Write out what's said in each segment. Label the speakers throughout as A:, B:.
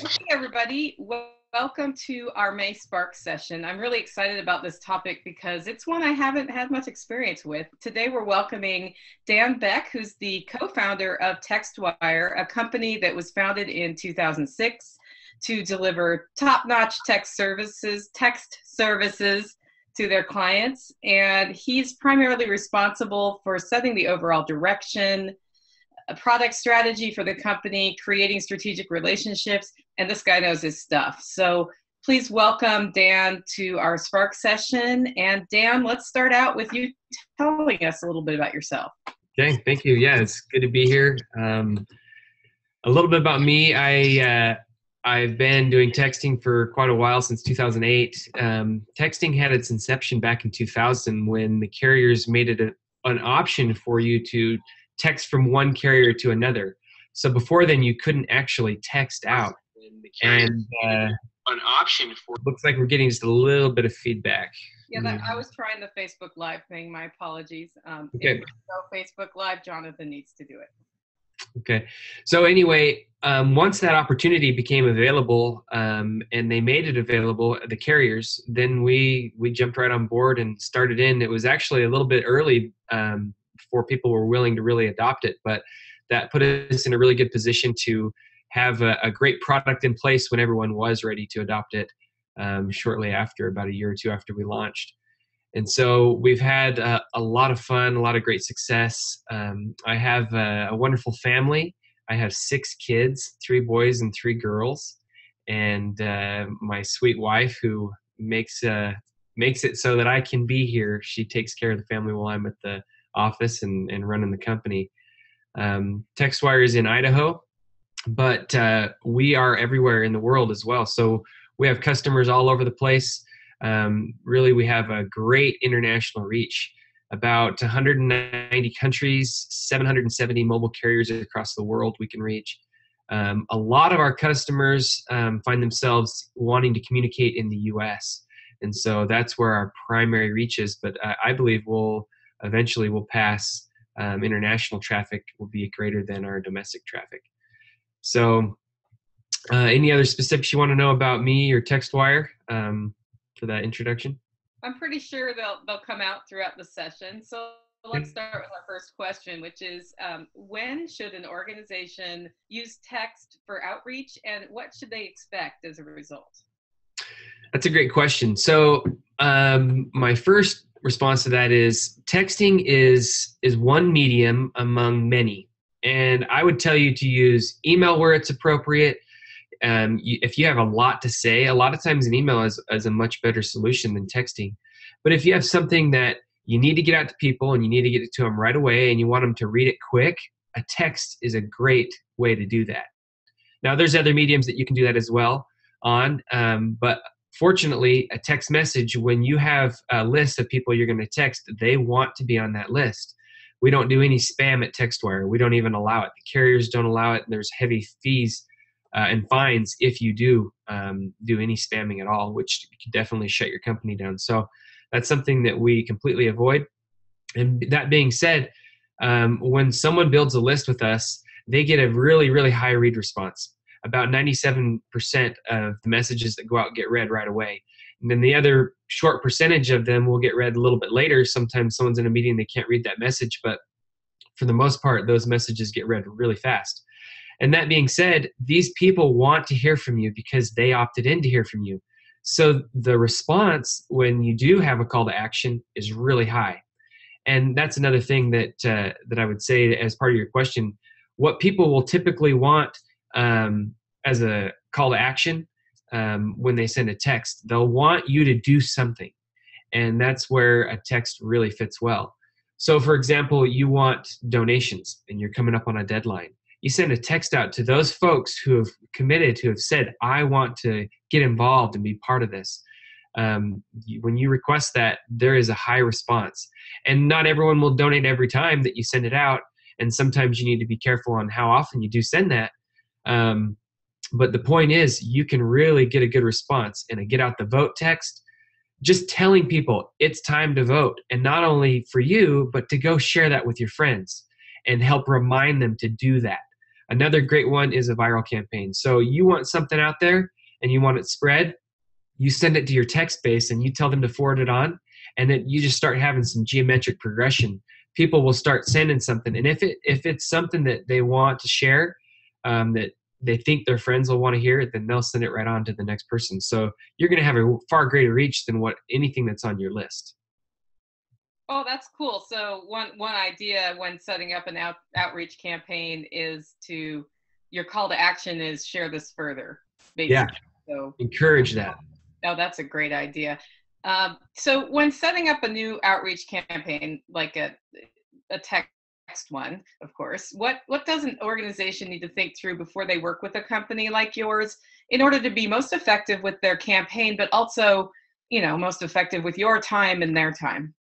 A: Hey everybody, welcome to our May Spark session. I'm really excited about this topic because it's one I haven't had much experience with. Today we're welcoming Dan Beck, who's the co-founder of Txtwire, a company that was founded in 2006 to deliver top-notch text services to their clients. And he's primarily responsible for setting the overall direction, a product strategy for the company, creating strategic relationships, and this guy knows his stuff. So please welcome Dan to our Spark session. And Dan, let's start out with you telling us a little bit about yourself.
B: Okay, thank you. Yeah, it's good to be here. A little bit about me. I've been doing texting for quite a while, since 2008. Texting had its inception back in 2000 when the carriers made it an option for you to text from one carrier to another. So before then, you couldn't actually text out. And
C: an option for.
B: Looks like we're getting just a little bit of feedback.
A: Yeah, I was trying the Facebook Live thing. My apologies.
B: Okay.
A: If no Facebook Live, Jonathan needs to do it.
B: Okay. So anyway, once that opportunity became available, and they made it available, the carriers, then we jumped right on board and started in. It was actually a little bit early before people were willing to really adopt it, but that put us in a really good position to have a great product in place when everyone was ready to adopt it, shortly after, about a year or two after we launched. And so we've had a lot of fun, a lot of great success. I have a wonderful family. I have 6 kids, 3 boys and 3 girls, and my sweet wife, who makes it so that I can be here. She takes care of the family while I'm at the office and running the company. Txtwire is in Idaho, but we are everywhere in the world as well. So we have customers all over the place. Really, we have a great international reach. About 190 countries, 770 mobile carriers across the world we can reach. A lot of our customers find themselves wanting to communicate in the US. And so that's where our primary reach is. But I believe we'll pass international traffic will be greater than our domestic traffic. So any other specifics you want to know about me or Txtwire for that introduction?
A: I'm pretty sure they'll come out throughout the session. So let's start with our first question, which is when should an organization use text for outreach, and what should they expect as a result?
B: That's a great question. So my first response to that is texting is one medium among many. And I would tell you to use email where it's appropriate. If you have a lot to say, a lot of times an email is a much better solution than texting. But if you have something that you need to get out to people and you need to get it to them right away and you want them to read it quick, a text is a great way to do that. Now, there's other mediums that you can do that as well on, but fortunately, a text message, when you have a list of people you're going to text, they want to be on that list. We don't do any spam at Txtwire. We don't even allow it. The carriers don't allow it. There's heavy fees and fines if you do any spamming at all, which could definitely shut your company down. So that's something that we completely avoid. And that being said, when someone builds a list with us, they get a really, really high read response. About 97% of the messages that go out get read right away. And then the other short percentage of them will get read a little bit later. Sometimes someone's in a meeting, they can't read that message, but for the most part, those messages get read really fast. And that being said, these people want to hear from you because they opted in to hear from you. So the response when you do have a call to action is really high. And that's another thing that I would say as part of your question. What people will typically want as a call to action when they send a text, they'll want you to do something. And that's where a text really fits well. So for example, you want donations and you're coming up on a deadline. You send a text out to those folks who have committed, who have said, I want to get involved and be part of this. When you request that, there is a high response. And not everyone will donate every time that you send it out. And sometimes you need to be careful on how often you do send that. But the point is, you can really get a good response. And a get out the vote text, just telling people it's time to vote. And not only for you, but to go share that with your friends and help remind them to do that. Another great one is a viral campaign. So you want something out there and you want it spread, you send it to your text base and you tell them to forward it on, and then you just start having some geometric progression. People will start sending something, and if it's something that they want to share, that they think their friends will want to hear, then they'll send it right on to the next person. So you're going to have a far greater reach than anything that's on your list.
A: Oh, that's cool. So one idea when setting up an outreach campaign is your call to action is share this further, basically.
B: Yeah.
A: So
B: encourage that.
A: Oh, that's a great idea. So when setting up a new outreach campaign, like a text one, of course, what does an organization need to think through before they work with a company like yours in order to be most effective with their campaign, but also, most effective with your time and their time?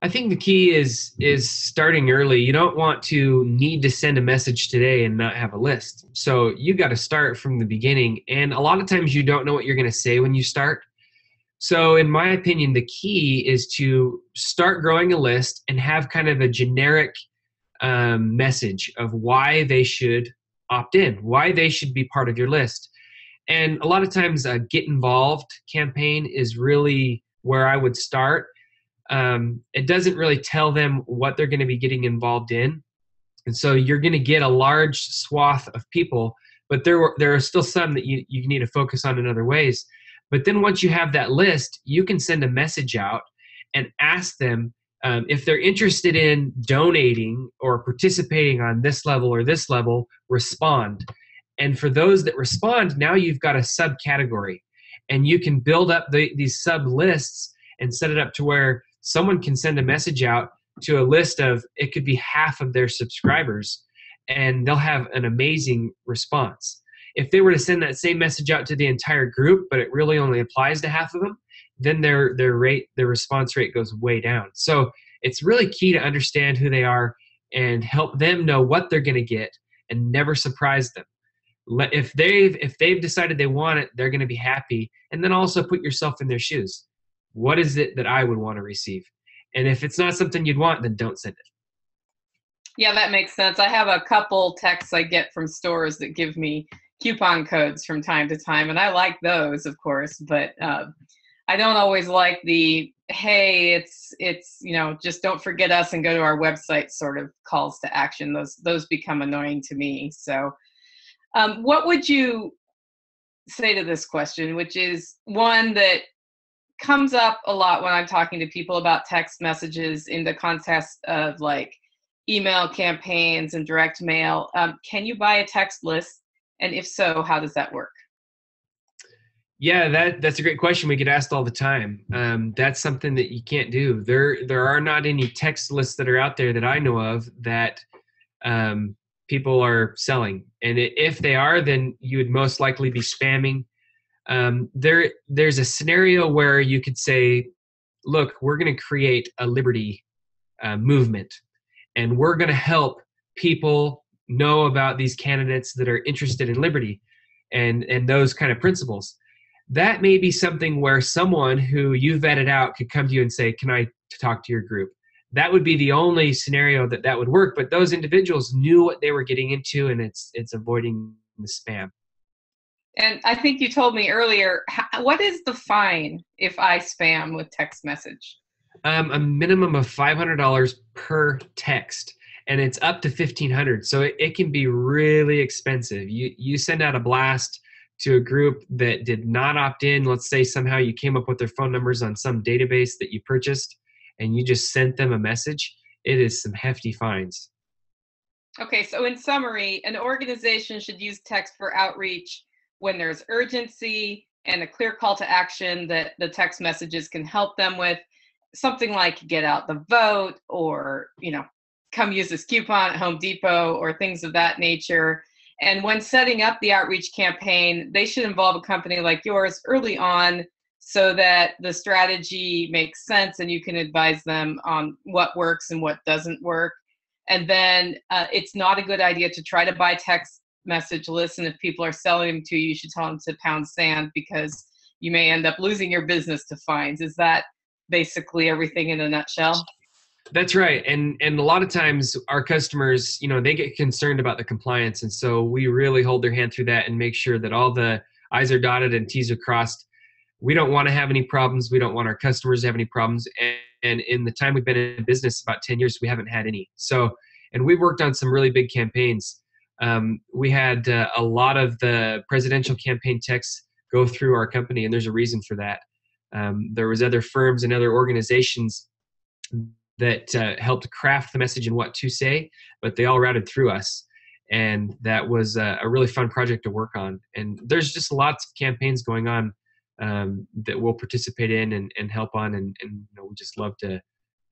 B: I think the key is starting early. You don't want to need to send a message today and not have a list. So you got to start from the beginning. And a lot of times you don't know what you're going to say when you start. So in my opinion, the key is to start growing a list and have kind of a generic message of why they should opt in, why they should be part of your list. And a lot of times a get involved campaign is really where I would start. It doesn't really tell them what they're going to be getting involved in. And so you're going to get a large swath of people, but there are still some that you need to focus on in other ways. But then once you have that list, you can send a message out and ask them if they're interested in donating or participating on this level or this level, respond. And for those that respond, now you've got a subcategory, and you can build up these sub lists and set it up to where someone can send a message out to a list of, it could be half of their subscribers, and they'll have an amazing response. If they were to send that same message out to the entire group, but it really only applies to half of them, then their response rate goes way down. So it's really key to understand who they are and help them know what they're going to get, and never surprise them. If they've decided they want it, they're going to be happy. And then also put yourself in their shoes. What is it that I would want to receive? And if it's not something you'd want, then don't send it.
A: Yeah, that makes sense. I have a couple texts I get from stores that give me coupon codes from time to time, and I like those, of course, but I don't always like the, hey, it's just don't forget us and go to our website sort of calls to action. Those become annoying to me. So what would you say to this question, which is one that comes up a lot when I'm talking to people about text messages in the context of like email campaigns and direct mail? Can you buy a text list? And if so, how does that work?
B: Yeah, that's a great question. We get asked all the time. That's something that you can't do. There are not any text lists that are out there that I know of that people are selling. And if they are, then you would most likely be spamming. There's a scenario where you could say, look, we're going to create a liberty movement, and we're going to help people know about these candidates that are interested in liberty and those kind of principles. That may be something where someone who you vetted out could come to you and say, can I talk to your group? That would be the only scenario that would work. But those individuals knew what they were getting into, and it's avoiding the spam.
A: And I think you told me earlier, what is the fine if I spam with text message?
B: A minimum of $500 per text, and it's up to $1,500. So it can be really expensive. You send out a blast to a group that did not opt in. Let's say somehow you came up with their phone numbers on some database that you purchased, and you just sent them a message. It is some hefty fines.
A: Okay, so in summary, an organization should use text for outreach when there's urgency and a clear call to action that the text messages can help them with. Something like get out the vote, or, come use this coupon at Home Depot, or things of that nature. And when setting up the outreach campaign, they should involve a company like yours early on so that the strategy makes sense and you can advise them on what works and what doesn't work. And then it's not a good idea to try to buy text message lists. And if people are selling them to you, you should tell them to pound sand, because you may end up losing your business to fines. Is that basically everything in a nutshell?
B: That's right. And a lot of times our customers, they get concerned about the compliance. And so we really hold their hand through that and make sure that all the I's are dotted and T's are crossed. We don't want to have any problems. We don't want our customers to have any problems. And in the time we've been in business, about 10 years, we haven't had any. So, and we've worked on some really big campaigns. We had a lot of the presidential campaign texts go through our company, and there's a reason for that. There was other firms and other organizations that helped craft the message and what to say, but they all routed through us. And that was a really fun project to work on. And there's just lots of campaigns going on that we'll participate in and help on. And we just love to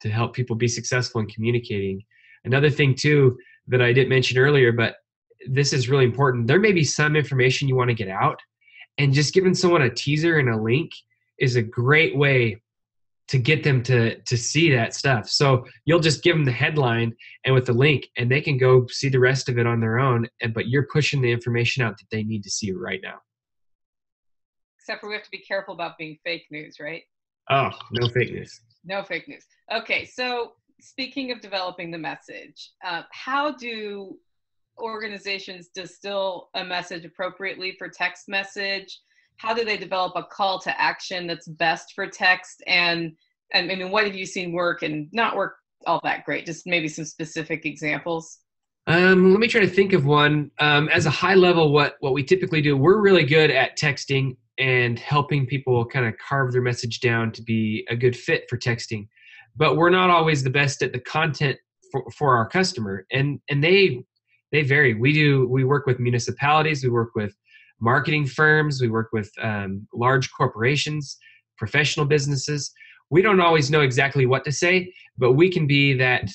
B: help people be successful in communicating. Another thing too that I didn't mention earlier, but this is really important. There may be some information you want to get out, and just giving someone a teaser and a link is a great way to get them to see that stuff. So you'll just give them the headline and with the link, and they can go see the rest of it on their own. But you're pushing the information out that they need to see right now.
A: Except for we have to be careful about being fake news, right?
B: Oh, no fake news.
A: No fake news. Okay, so speaking of developing the message, how do organizations distill a message appropriately for text message? How do they develop a call to action that's best for text? And I mean, what have you seen work and not work all that great? Just maybe some specific examples.
B: Let me try to think of one. As a high level, what we typically do, we're really good at texting and helping people kind of carve their message down to be a good fit for texting. But we're not always the best at the content for our customer. And they vary. We work with municipalities, we work with marketing firms, we work with large corporations, professional businesses. We don't always know exactly what to say, but we can be that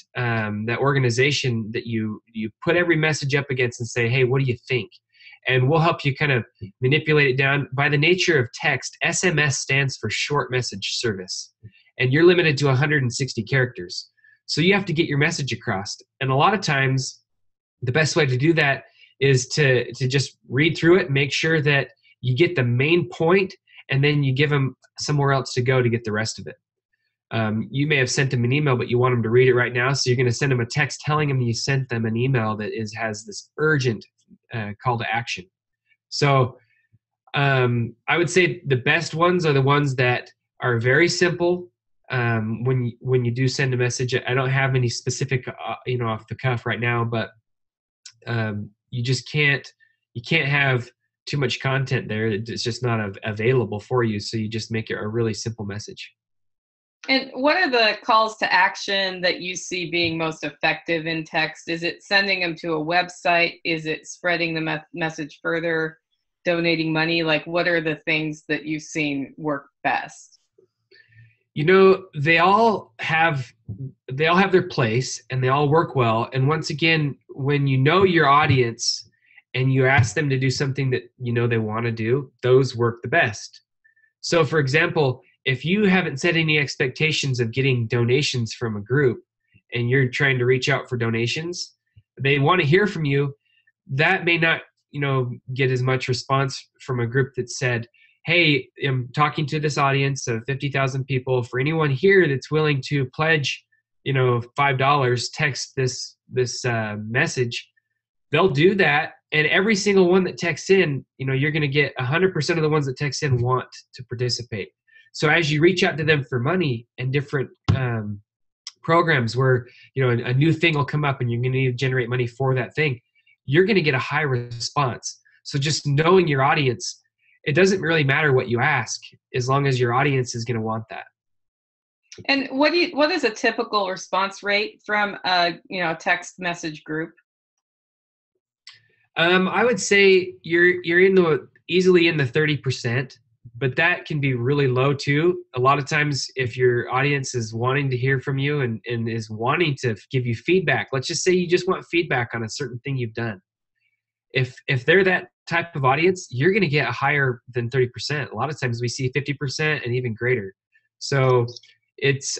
B: organization that you put every message up against and say, hey, what do you think? And we'll help you kind of manipulate it down. By the nature of text, SMS stands for short message service, and you're limited to 160 characters. So you have to get your message across. And a lot of times, the best way to do that is to just read through it, make sure that you get the main point, and then you give them somewhere else to go to get the rest of it. You may have sent them an email, but you want them to read it right now, so you're going to send them a text telling them you sent them an email that has this urgent call to action. So I would say the best ones are the ones that are very simple. When you do send a message, I don't have any specific off the cuff right now, but you just can't have too much content there. It's just not available for you. So you just make it a really simple message.
A: And what are the calls to action that you see being most effective in text? Is it sending them to a website? Is it spreading the message further, donating money? Like, what are the things that you've seen work best?
B: They all have their place and they all work well. And once again, when you know your audience and you ask them to do something that they want to do, those work the best. So for example, if you haven't set any expectations of getting donations from a group and you're trying to reach out for donations, they want to hear from you. That may not, get as much response from a group that said, hey, I'm talking to this audience of 50,000 people. For anyone here that's willing to pledge, $5, text this message. They'll do that. And every single one that texts in, you're going to get 100% of the ones that text in want to participate. So as you reach out to them for money and different programs where, a new thing will come up and you're going to need to generate money for that thing, you're going to get a high response. So just knowing your audience, it doesn't really matter what you ask as long as your audience is going to want that.
A: And what is a typical response rate from a text message group?
B: I would say you're easily in the 30%, but that can be really low too. A lot of times if your audience is wanting to hear from you and is wanting to give you feedback, let's just say you just want feedback on a certain thing you've done. If they're that type of audience, you're going to get higher than 30%. A lot of times we see 50% and even greater. So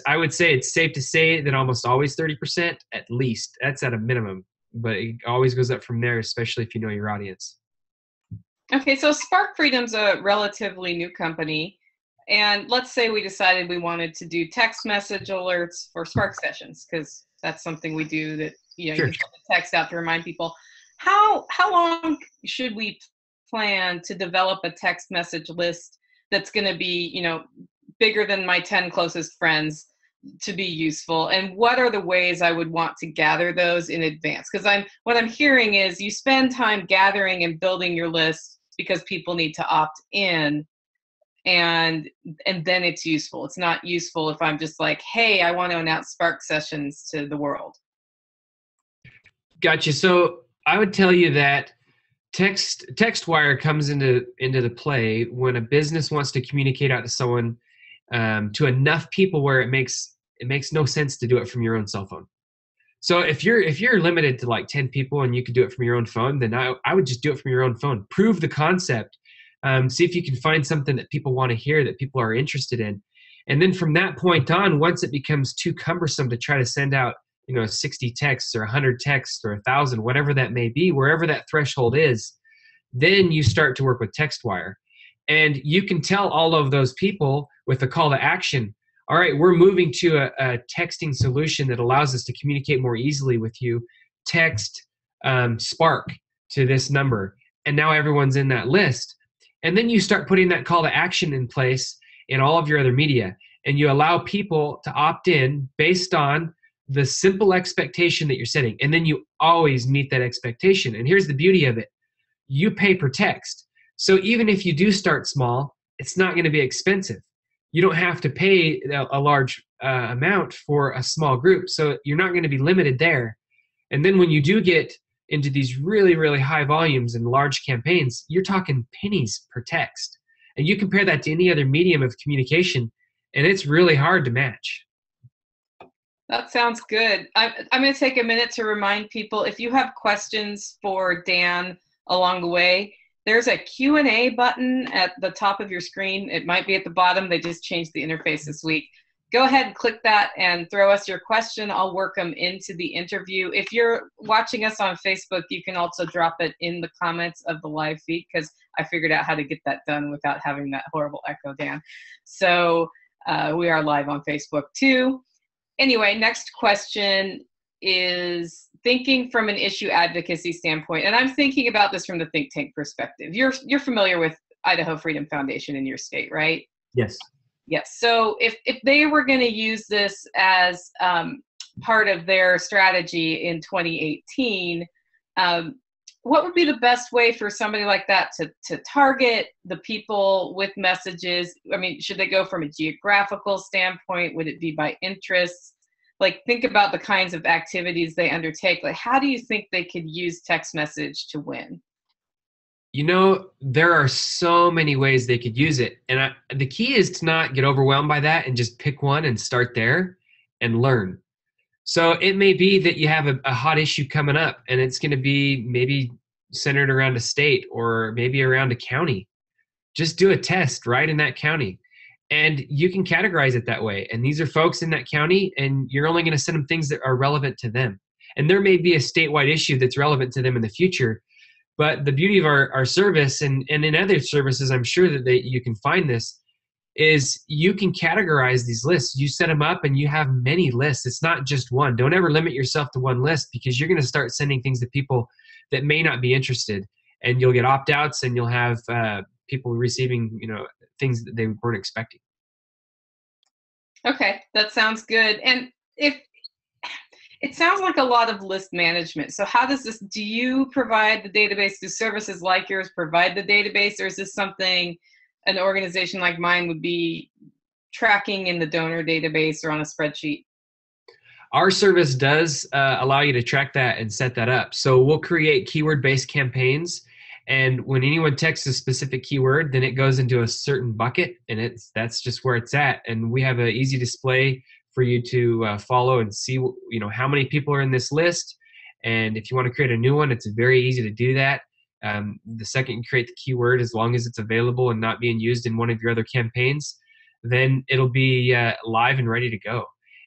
B: I would say it's safe to say that almost always 30% at least. That's at a minimum, but it always goes up from there, especially if you know your audience.
A: Okay, so Spark Freedom's a relatively new company. And let's say we decided we wanted to do text message alerts for Spark sessions, because that's something we do that, you know,
B: Sure.
A: you can send a text out to remind people. How long should we plan to develop a text message list that's going to be, you know, bigger than my 10 closest friends to be useful? And what are the ways I would want to gather those in advance? Because what I'm hearing is you spend time gathering and building your list because people need to opt in, and then it's useful. It's not useful if I'm just like, hey, I want to announce Spark sessions to the world.
B: Gotcha. So I would tell you that Txtwire comes into the play when a business wants to communicate out to someone, to enough people where it makes no sense to do it from your own cell phone. So if you're limited to like 10 people and you could do it from your own phone, then I would just do it from your own phone. Prove the concept. See if you can find something that people want to hear, that people are interested in. And then from that point on, once it becomes too cumbersome to try to send out, 60 texts or 100 texts or 1,000, whatever that may be, wherever that threshold is, then you start to work with Txtwire. And you can tell all of those people with a call to action, all right, we're moving to a texting solution that allows us to communicate more easily with you. Text Spark to this number. And now everyone's in that list. And then you start putting that call to action in place in all of your other media. And you allow people to opt in based on the simple expectation that you're setting. And then you always meet that expectation. And here's the beauty of it. You pay per text. So even if you do start small, it's not going to be expensive. You don't have to pay a large amount for a small group. So you're not going to be limited there. And then when you do get into these really, really high volumes and large campaigns, you're talking pennies per text. And you compare that to any other medium of communication, and it's really hard to match.
A: That sounds good. I'm going to take a minute to remind people, if you have questions for Dan along the way, there's a Q&A button at the top of your screen. It might be at the bottom. They just changed the interface this week. Go ahead and click that and throw us your question. I'll work them into the interview. If you're watching us on Facebook, you can also drop it in the comments of the live feed, because I figured out how to get that done without having that horrible echo, Dan. So we are live on Facebook too. Anyway, next question is thinking from an issue advocacy standpoint. And I'm thinking about this from the think tank perspective. You're familiar with Idaho Freedom Foundation in your state, right?
B: Yes.
A: Yes. So if they were going to use this as part of their strategy in 2018, what would be the best way for somebody like that to target the people with messages? I mean, should they go from a geographical standpoint? Would it be by interests? Like, think about the kinds of activities they undertake. Like, how do you think they could use text message to win?
B: There are so many ways they could use it. And the key is to not get overwhelmed by that and just pick one and start there and learn. So it may be that you have a hot issue coming up, and it's going to be maybe centered around a state or maybe around a county. Just do a test right in that county, and you can categorize it that way. And these are folks in that county, and you're only going to send them things that are relevant to them. And there may be a statewide issue that's relevant to them in the future. But the beauty of our service, and in other services, I'm sure that you can find this, is you can categorize these lists. You set them up and you have many lists. It's not just one. Don't ever limit yourself to one list, because you're going to start sending things to people that may not be interested, and you'll get opt-outs, and you'll have people receiving things that they weren't expecting.
A: Okay, that sounds good. And if it sounds like a lot of list management. So how does this, do you provide the database? Do services like yours provide the database, or is this something an organization like mine would be tracking in the donor database or on a spreadsheet?
B: Our service does allow you to track that and set that up. So we'll create keyword-based campaigns, and when anyone texts a specific keyword, then it goes into a certain bucket, and that's just where it's at. And we have an easy display for you to follow and see how many people are in this list. And if you want to create a new one, it's very easy to do that. The second you create the keyword, as long as it's available and not being used in one of your other campaigns, then it'll be live and ready to go.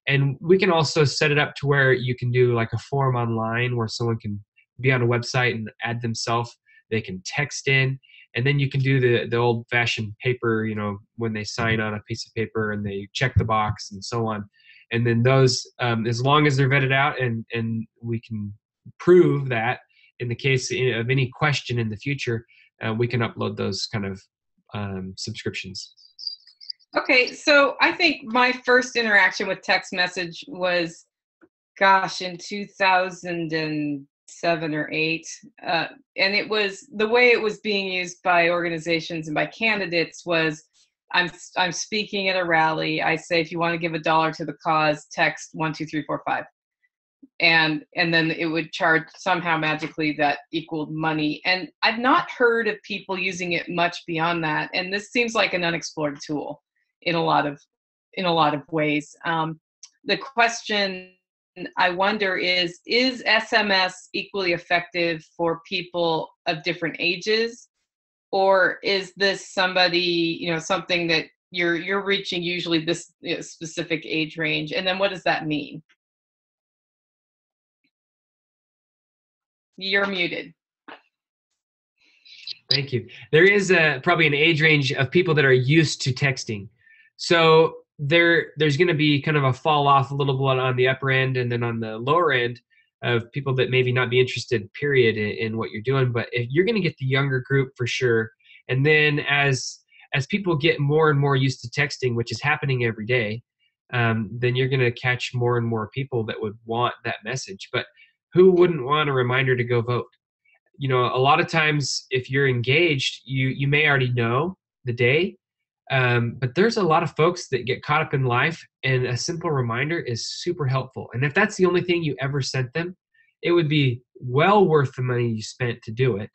B: And we can also set it up to where you can do like a form online where someone can be on a website and add themselves. They can text in, And then you can do the old-fashioned paper, when they sign on a piece of paper and they check the box and so on. And then those, as long as they're vetted out and we can prove that in the case of any question in the future, we can upload those kind of subscriptions.
A: Okay, so I think my first interaction with text message was, in 2007 or 8, and it was the way it was being used by organizations and by candidates was, I'm speaking at a rally. I say, if you want to give $1 to the cause, text 12345. And then it would charge, somehow magically that equaled money. And I've not heard of people using it much beyond that. And this seems like an unexplored tool in a lot of ways. The question I wonder is SMS equally effective for people of different ages, or is this somebody, something that you're reaching usually this specific age range? And then what does that mean? You're muted.
B: Thank you. There is probably an age range of people that are used to texting. So there's going to be kind of a fall off a little bit on the upper end, and then on the lower end of people that maybe not be interested, period, in what you're doing. But if you're going to get the younger group for sure, and then as people get more and more used to texting, which is happening every day, then you're going to catch more and more people that would want that message. But who wouldn't want a reminder to go vote? A lot of times if you're engaged, you may already know the day, but there's a lot of folks that get caught up in life, and a simple reminder is super helpful. And if that's the only thing you ever sent them, it would be well worth the money you spent to do it.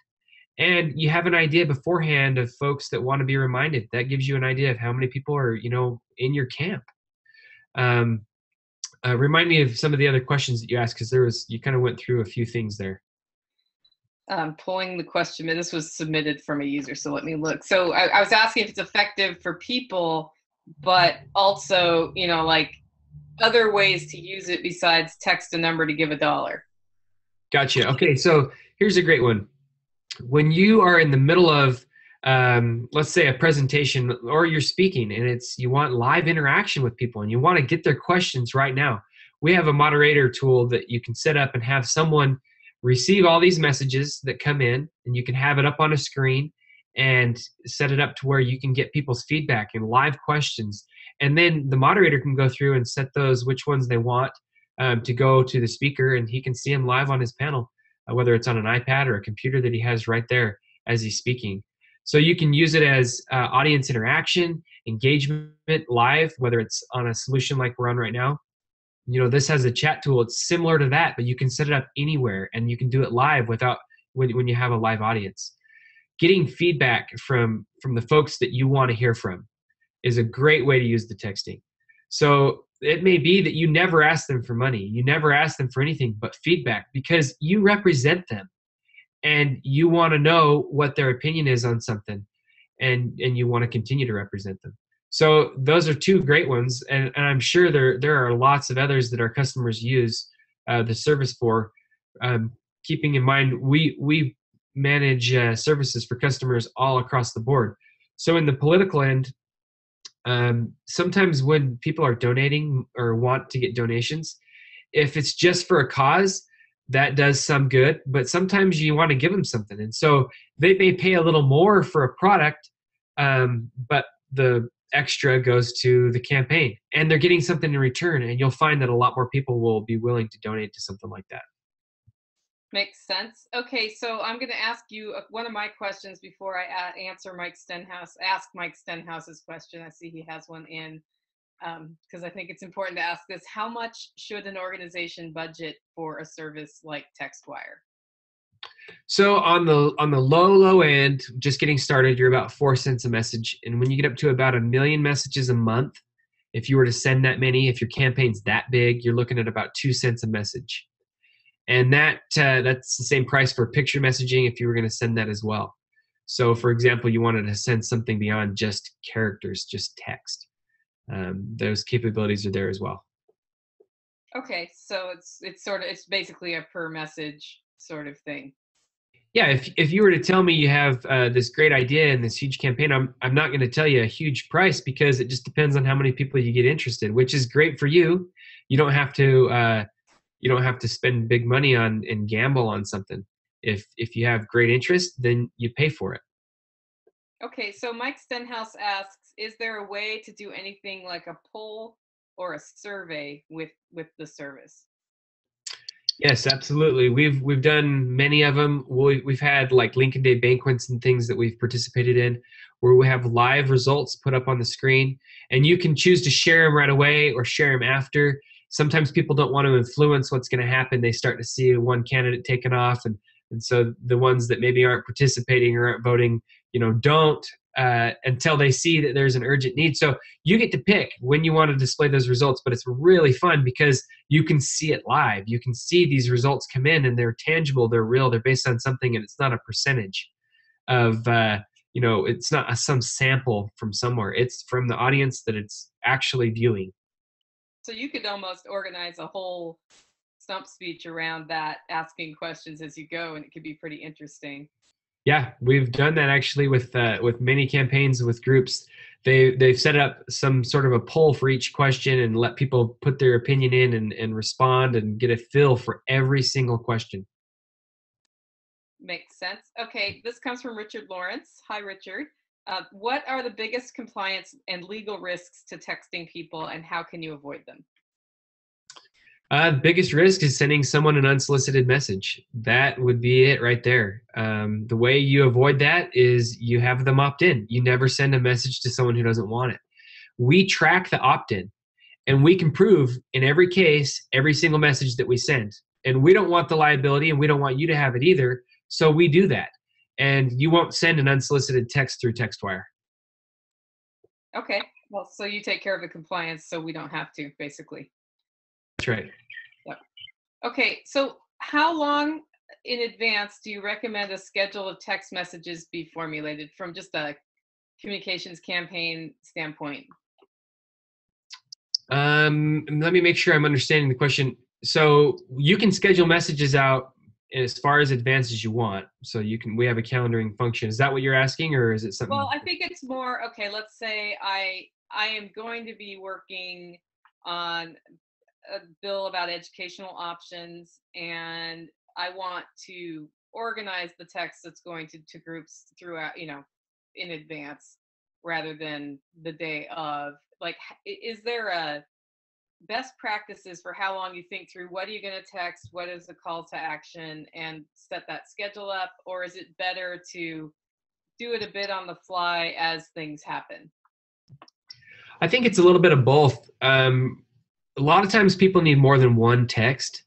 B: And you have an idea beforehand of folks that want to be reminded. That gives you an idea of how many people are, in your camp. Remind me of some of the other questions that you asked, because you kind of went through a few things there.
A: Pulling the question, this was submitted from a user, so let me look. So I was asking if it's effective for people, but also, like other ways to use it besides text a number to give $1.
B: Gotcha. Okay, so here's a great one. When you are in the middle of, let's say, a presentation, or you're speaking, and you want live interaction with people, and you want to get their questions right now, we have a moderator tool that you can set up and have someone receive all these messages that come in, and you can have it up on a screen and set it up to where you can get people's feedback and live questions. And then the moderator can go through and set those, which ones they want to go to the speaker, and he can see them live on his panel, whether it's on an iPad or a computer that he has right there as he's speaking. So you can use it as audience interaction, engagement live, whether it's on a solution like we're on right now. This has a chat tool. It's similar to that, but you can set it up anywhere, and you can do it live when you have a live audience. Getting feedback from the folks that you want to hear from is a great way to use the texting. So it may be that you never ask them for money. You never ask them for anything but feedback, because you represent them and you want to know what their opinion is on something, and you want to continue to represent them. So those are two great ones, and I'm sure there are lots of others that our customers use the service for. Keeping in mind, we manage services for customers all across the board. So in the political end, sometimes when people are donating or want to get donations, if it's just for a cause, that does some good, but sometimes you want to give them something. And so they may pay a little more for a product, but the extra goes to the campaign, and they're getting something in return. And you'll find that a lot more people will be willing to donate to something like that.
A: Makes sense. Okay, so I'm going to ask you one of my questions before I ask Mike Stenhouse's question. I see he has one in, because I think it's important to ask this. How much should an organization budget for a service like Txtwire?
B: So on the low end, just getting started, you're about 4 cents a message. And when you get up to about 1 million messages a month, if you were to send that many, if your campaign's that big, you're looking at about 2 cents a message. And that's the same price for picture messaging if you were going to send that as well. So for example, you wanted to send something beyond just characters, just text. Those capabilities are there as well.
A: Okay, so it's basically a per message sort of thing.
B: Yeah, if you were to tell me you have this great idea and this huge campaign, I'm not going to tell you a huge price because it just depends on how many people you get interested, which is great for you. You don't have to spend big money on and gamble on something. If you have great interest, then you pay for it.
A: Okay, so Mike Stenhouse asks, is there a way to do anything like a poll or a survey with the service?
B: Yes, absolutely. We've done many of them. We've had like Lincoln Day banquets and things that we've participated in, where we have live results put up on the screen, and you can choose to share them right away or share them after. Sometimes people don't want to influence what's going to happen. They start to see one candidate taken off, and so the ones that maybe aren't participating or aren't voting, don't until they see that there's an urgent need. So you get to pick when you want to display those results, but it's really fun because you can see it live. You can see these results come in and they're tangible, they're real, they're based on something, and it's not a percentage of, it's not some sample from somewhere. It's from the audience that it's actually viewing.
A: So you could almost organize a whole stump speech around that, asking questions as you go, and it could be pretty interesting.
B: Yeah, we've done that actually with many campaigns with groups. They've set up some sort of a poll for each question and let people put their opinion in and respond and get a feel for every single question.
A: Makes sense. Okay, this comes from Richard Lawrence. Hi, Richard. What are the biggest compliance and legal risks to texting people, and how can you avoid them?
B: The biggest risk is sending someone an unsolicited message. That would be it right there. The way you avoid that is you have them opt in. You never send a message to someone who doesn't want it. We track the opt-in, and we can prove in every case, every single message that we send. And we don't want the liability, and we don't want you to have it either, so we do that. And you won't send an unsolicited text through Txtwire.
A: Okay, well, so you take care of the compliance so we don't have to, basically.
B: That's right.
A: Yep. Okay, so how long in advance do you recommend a schedule of text messages be formulated from just a communications campaign standpoint?
B: Let me make sure I'm understanding the question. So you can schedule messages out as far as advanced as you want. So we have a calendaring function. Is that what you're asking, or is it something?
A: Well, I think it's more, okay, let's say I am going to be working on a bill about educational options, and I want to organize the text that's going to groups throughout, in advance rather than the day of. Like, is there a best practices for how long you think through what are you going to text, what is the call to action, and set that schedule up? Or is it better to do it a bit on the fly as things happen?
B: I think it's a little bit of both. A lot of times people need more than one text.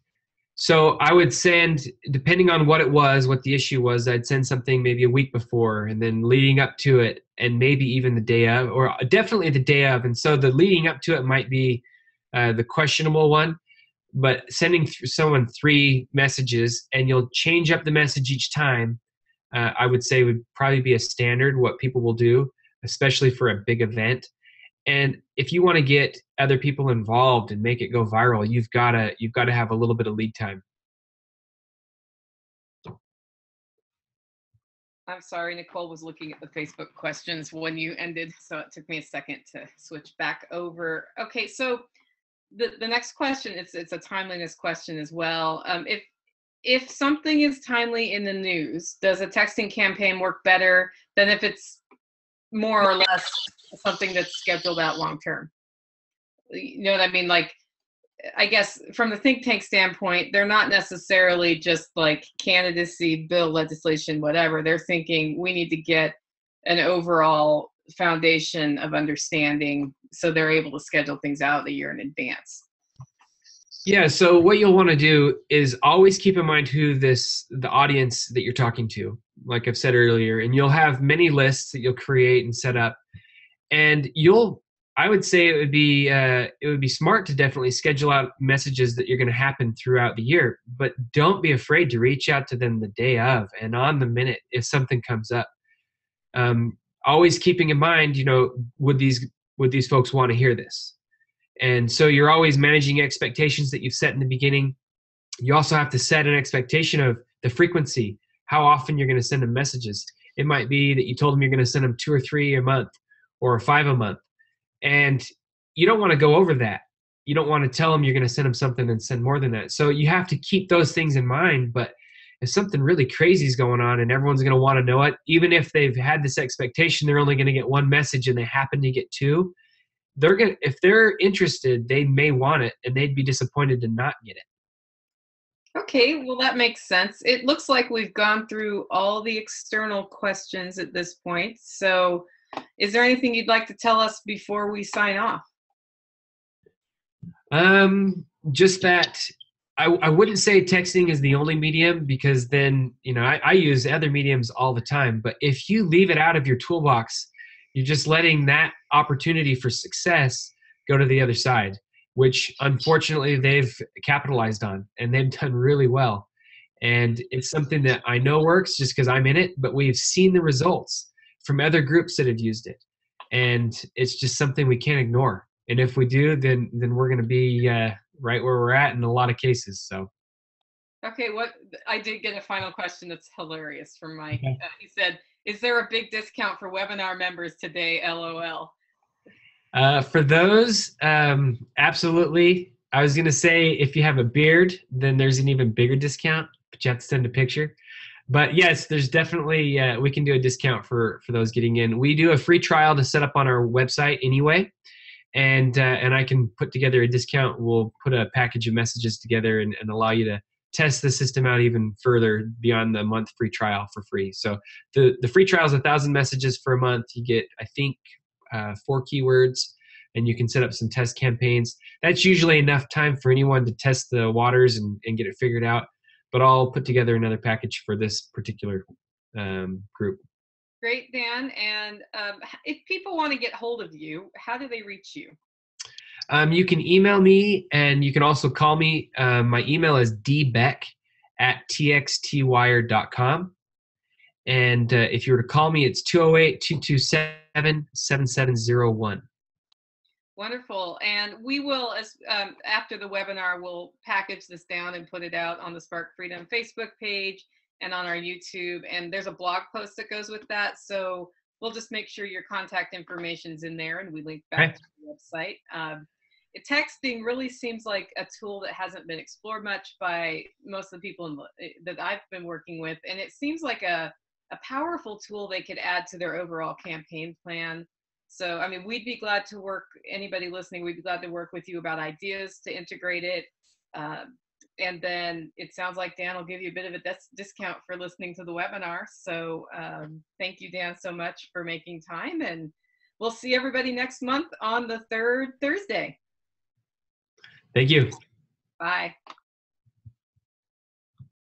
B: So I would send, depending on what it was, what the issue was, I'd send something maybe a week before and then leading up to it and maybe even the day of, or definitely the day of. And so the leading up to it might be the questionable one, but sending someone 3 messages and you'll change up the message each time, I would say would probably be a standard what people will do, especially for a big event. And if you want to get other people involved and make it go viral, you've got to have a little bit of lead time.
A: I'm sorry, Nicole was looking at the Facebook questions when you ended, so it took me a second to switch back over. Okay, so the next question, it's a timeliness question as well. If something is timely in the news, does a texting campaign work better than if it's more or less something that's scheduled out long term? You know what I mean? Like, I guess from the think tank standpoint, they're not necessarily just like candidacy, bill, legislation, whatever. They're thinking we need to get an overall foundation of understanding, so they're able to schedule things out a year in advance.
B: Yeah, so what you'll want to do is always keep in mind who the audience that you're talking to, like I've said earlier, and you'll have many lists that you'll create and set up. And I would say it would be smart to definitely schedule out messages that you're going to happen throughout the year, but don't be afraid to reach out to them the day of and on the minute if something comes up. Always keeping in mind, would these folks want to hear this? And so you're always managing expectations that you've set in the beginning. You also have to set an expectation of the frequency. how often you're going to send them messages. It might be that you told them you're going to send them 2 or 3 a month or 5 a month. And you don't want to go over that. You don't want to tell them you're going to send them something and send more than that. So you have to keep those things in mind. But if something really crazy is going on and everyone's going to want to know it, even if they've had this expectation they're only going to get 1 message and they happen to get 2, if they're interested, they may want it, and they'd be disappointed to not get it.
A: Okay, well, that makes sense. It looks like we've gone through all the external questions at this point. So is there anything you'd like to tell us before we sign off?
B: Just that I wouldn't say texting is the only medium, because then, I use other mediums all the time. But if you leave it out of your toolbox, you're just letting that opportunity for success go to the other side, which unfortunately they've capitalized on, and they've done really well. And it's something that I know works just because I'm in it, but we've seen the results from other groups that have used it. And it's just something we can't ignore. And if we do, then we're going to be right where we're at in a lot of cases. So.
A: Okay, I did get a final question that's hilarious from Mike.
B: Okay.
A: He said, "Is there a big discount for webinar members today? LOL."
B: For those, absolutely. I was going to say if you have a beard, then there's an even bigger discount, but you have to send a picture. But yes, there's definitely, we can do a discount for those getting in. We do a free trial to set up on our website anyway. And I can put together a discount. We'll put a package of messages together and allow you to test the system out even further beyond the month free trial for free. So the free trial is 1,000 messages for a month. You get, I think, 4 keywords, and you can set up some test campaigns. That's usually enough time for anyone to test the waters and get it figured out. But I'll put together another package for this particular group.
A: Great, Dan. And if people want to get hold of you, how do they reach you?
B: You can email me, and you can also call me. My email is dbeck@txtwire.com. And if you were to call me, it's 208-227-7701.
A: Wonderful. And we will, after the webinar, we'll package this down and put it out on the Spark Freedom Facebook page and on our YouTube. And there's a blog post that goes with that. So we'll just make sure your contact information's in there, and we link back to the website. Texting really seems like a tool that hasn't been explored much by most of the people that I've been working with. And it seems like a powerful tool they could add to their overall campaign plan. So, I mean, we'd be glad to work, anybody listening, we'd be glad to work with you about ideas to integrate it. And then it sounds like Dan will give you a bit of a discount for listening to the webinar. So thank you, Dan, so much for making time. And we'll see everybody next month on the 3rd Thursday.
B: Thank you.
A: Bye.